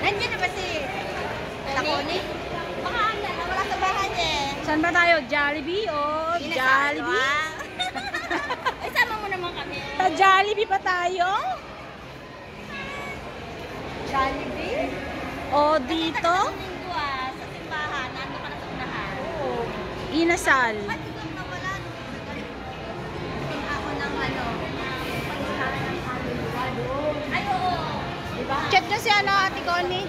Andiyan na ba si Takoni? Baka wala sa bahay eh. Saan ba tayo? Jollibee o Jollibee? Ay, sama mo naman kami. Sa Jollibee pa tayo? Jollibee? O dito? Sa simbahan, nando ka na sa unahan. Oo. Inasal. Ba't ikaw nawala? Ako ng ano, pagkakaan ng kaluluwa doon. Ay, oo. Diba? Chat nyo si ano, Ate Connie.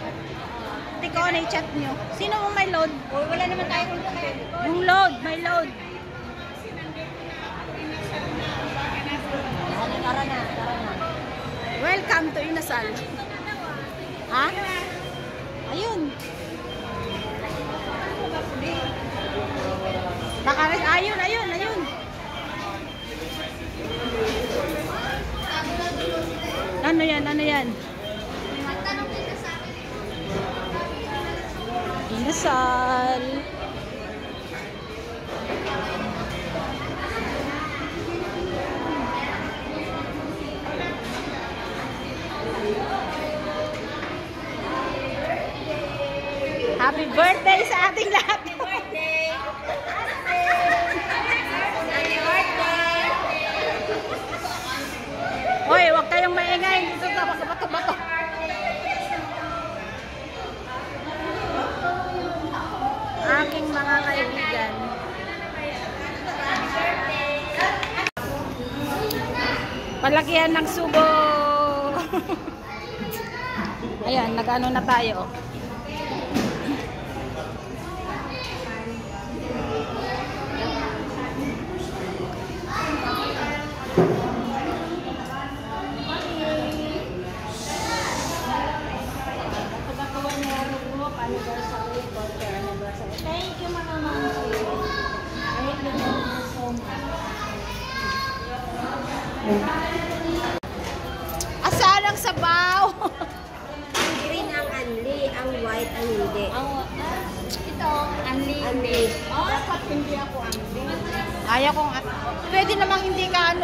Ate Connie, chat nyo. Sino mong may load? Oh, wala naman tayo kung kaya. Yung load, may load. Tara na. Welcome to Inasal. Ha? Ayun. Ayun. Ano yan? Inasal. Happy birthday sa ating lahat. Happy birthday! Hoy, huwag kayong maingay dito sa bato-bato. Aking mga kaibigan. Palakihan ng subo. Ayan, nag-ano na tayo. Thank you, mga mami. I hate you so much. Asaan ang sabaw? Ang green ang anli, ang white ang hindi. Ito, anli. Dapat hindi ako anli. Ayaw kong pwede namang hindi ka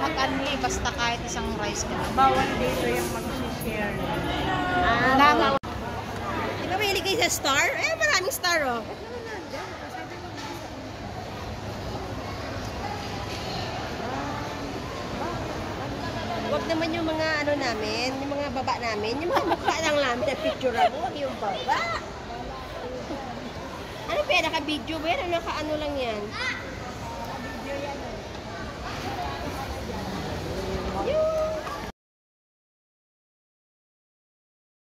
mag-anli basta kahit isang rice ka lang. Bawal dito yung mag-share. Di ba mahilig kayo sa star? Maraming star oh. Huwag naman yung mga ano namin, yung mga baba namin, yung mga mukha lang namin na picture mo, huwag yung baba. Ano ba yan? Naka-video ba yan? Naka-ano lang yan? Naka-video yan.